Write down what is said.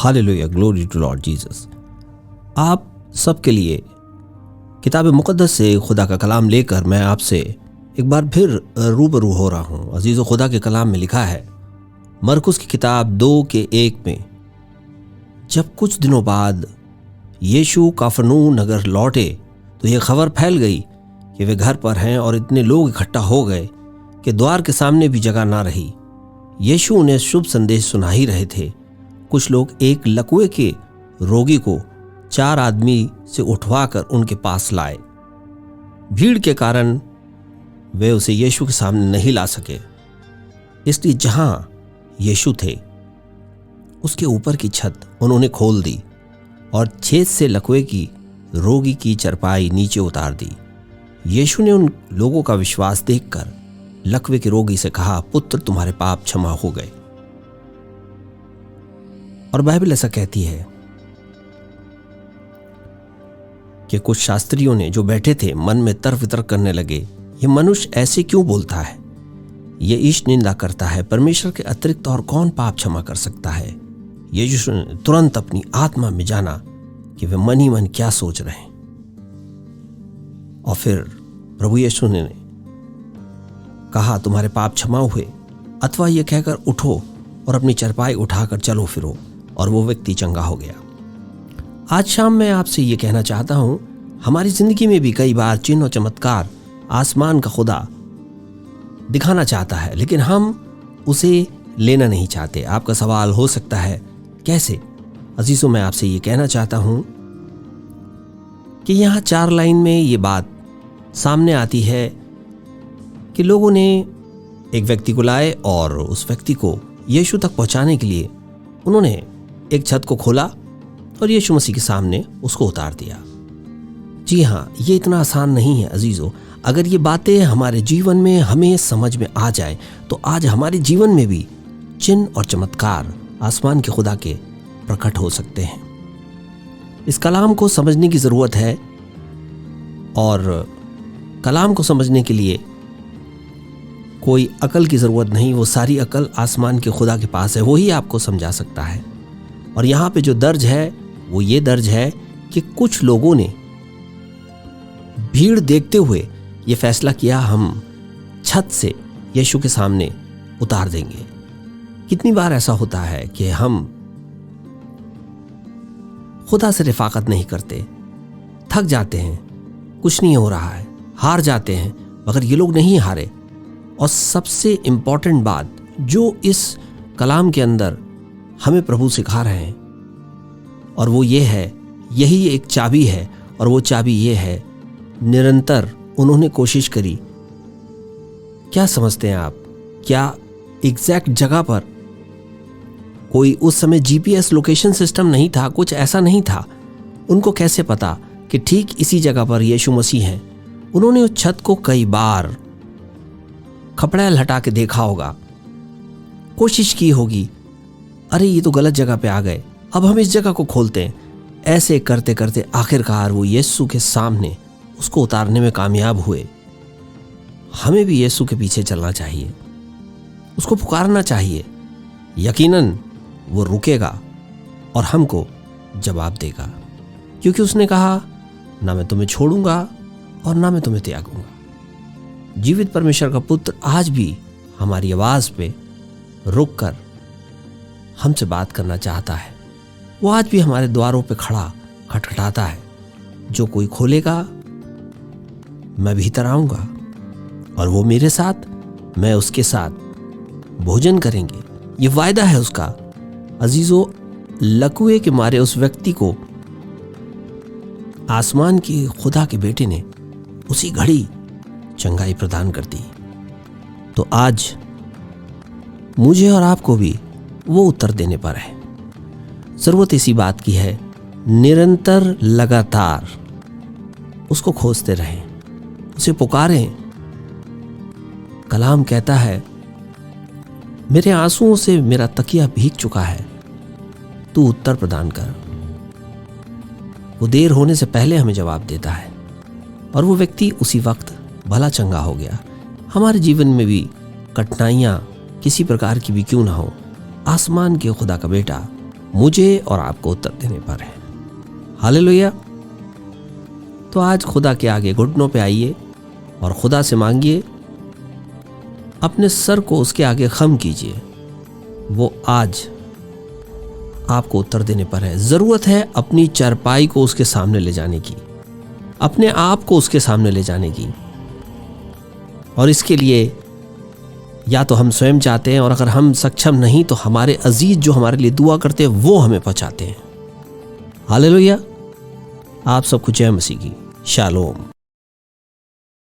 Hallelujah, glory to Lord Jesus. आप सबके लिए किताब मुक़द्दस से खुदा का कलाम लेकर मैं आपसे एक बार फिर रूबरू हो रहा हूँ। अजीज़ो, खुदा के कलाम में लिखा है मरकुस की किताब 2:1 में, जब कुछ दिनों बाद यीशु कफरनहूम नगर लौटे तो यह खबर फैल गई कि वे घर पर हैं और इतने लोग इकट्ठा हो गए कि द्वार के सामने भी जगह ना रही। यीशु उन्हें शुभ संदेश सुना ही रहे थे। कुछ लोग एक लकवे के रोगी को 4 आदमी से उठवाकर उनके पास लाए। भीड़ के कारण वे उसे यीशु के सामने नहीं ला सके, इसलिए जहां यीशु थे उसके ऊपर की छत उन्होंने खोल दी और छेद से लकवे की रोगी की चरपाई नीचे उतार दी। यीशु ने उन लोगों का विश्वास देखकर लकवे के रोगी से कहा, पुत्र, तुम्हारे पाप क्षमा हो गए। और बाइबल ऐसा कहती है कि कुछ शास्त्रियों ने जो बैठे थे मन में तर्क वितर्क करने लगे, ये मनुष्य ऐसे क्यों बोलता है? ये ईश निंदा करता है। परमेश्वर के अतिरिक्त और कौन पाप क्षमा कर सकता है? यीशु ने तुरंत अपनी आत्मा में जाना कि वे मन ही मन क्या सोच रहे हैं, और फिर प्रभु यीशु ने कहा, तुम्हारे पाप क्षमा हुए, अथवा यह कहकर उठो और अपनी चरपाई उठाकर चलो फिरो, और वो व्यक्ति चंगा हो गया। आज शाम मैं आपसे ये कहना चाहता हूं, हमारी जिंदगी में भी कई बार चिन्ह और चमत्कार आसमान का खुदा दिखाना चाहता है, लेकिन हम उसे लेना नहीं चाहते। आपका सवाल हो सकता है, कैसे? अजीजों, मैं आपसे ये कहना चाहता हूं कि यहां 4 लाइन में ये बात सामने आती है कि लोगों ने एक व्यक्ति को लाए और उस व्यक्ति को यीशु तक पहुंचाने के लिए उन्होंने एक छत को खोला और यीशु मसीह के सामने उसको उतार दिया। जी हाँ, ये इतना आसान नहीं है अजीजों। अगर ये बातें हमारे जीवन में हमें समझ में आ जाए तो आज हमारे जीवन में भी चिन्ह और चमत्कार आसमान के खुदा के प्रकट हो सकते हैं। इस कलाम को समझने की ज़रूरत है, और कलाम को समझने के लिए कोई अकल की ज़रूरत नहीं। वो सारी अकल आसमान के खुदा के पास है, वही आपको समझा सकता है। और यहाँ पे जो दर्ज है वो ये दर्ज है कि कुछ लोगों ने भीड़ देखते हुए ये फैसला किया, हम छत से यीशु के सामने उतार देंगे। कितनी बार ऐसा होता है कि हम खुदा से रिफाकत नहीं करते, थक जाते हैं, कुछ नहीं हो रहा है, हार जाते हैं, मगर ये लोग नहीं हारे। और सबसे इंपॉर्टेंट बात जो इस कलाम के अंदर हमें प्रभु सिखा रहे हैं, और वो ये है, यही एक चाबी है, और वो चाबी ये है, निरंतर उन्होंने कोशिश करी। क्या समझते हैं आप? क्या एग्जैक्ट जगह पर कोई उस समय जीपीएस लोकेशन सिस्टम नहीं था, कुछ ऐसा नहीं था। उनको कैसे पता कि ठीक इसी जगह पर यीशु मसीह है? उन्होंने उस छत को कई बार खपड़ैल हटा के देखा होगा, कोशिश की होगी, अरे ये तो गलत जगह पे आ गए, अब हम इस जगह को खोलते हैं। ऐसे करते करते आखिरकार वो यीशु के सामने उसको उतारने में कामयाब हुए। हमें भी यीशु के पीछे चलना चाहिए, उसको पुकारना चाहिए। यकीनन वो रुकेगा और हमको जवाब देगा, क्योंकि उसने कहा, ना मैं तुम्हें छोड़ूंगा और ना मैं तुम्हें त्यागूंगा। जीवित परमेश्वर का पुत्र आज भी हमारी आवाज पे रुककर हमसे बात करना चाहता है। वो आज भी हमारे द्वारों पे खड़ा खटखटाता है। जो कोई खोलेगा मैं भीतर आऊंगा, और वो मेरे साथ, मैं उसके साथ भोजन करेंगे। ये वायदा है उसका। अजीजों, लकवे के मारे उस व्यक्ति को आसमान के खुदा के बेटे ने उसी घड़ी चंगाई प्रदान कर दी। तो आज मुझे और आपको भी वो उत्तर देने पर है। जरूरत इसी बात की है, निरंतर लगातार उसको खोजते रहें, उसे पुकारें। कलाम कहता है, मेरे आंसुओं से मेरा तकिया भीग चुका है, तू उत्तर प्रदान कर। वो देर होने से पहले हमें जवाब देता है, और वो व्यक्ति उसी वक्त भला चंगा हो गया। हमारे जीवन में भी कठिनाइयां किसी प्रकार की भी क्यों ना हो, आसमान के खुदा का बेटा मुझे और आपको उत्तर देने पर है। हालेलुया। तो आज खुदा के आगे घुटनों पे आइए और खुदा से मांगिए, अपने सर को उसके आगे खम कीजिए। वो आज आपको उत्तर देने पर है। जरूरत है अपनी चारपाई को उसके सामने ले जाने की, अपने आप को उसके सामने ले जाने की। और इसके लिए या तो हम स्वयं चाहते हैं, और अगर हम सक्षम नहीं तो हमारे अजीज जो हमारे लिए दुआ करते हैं वो हमें पहुंचाते हैं। हालेलुया। आप सबको जय मसीह की। शालोम।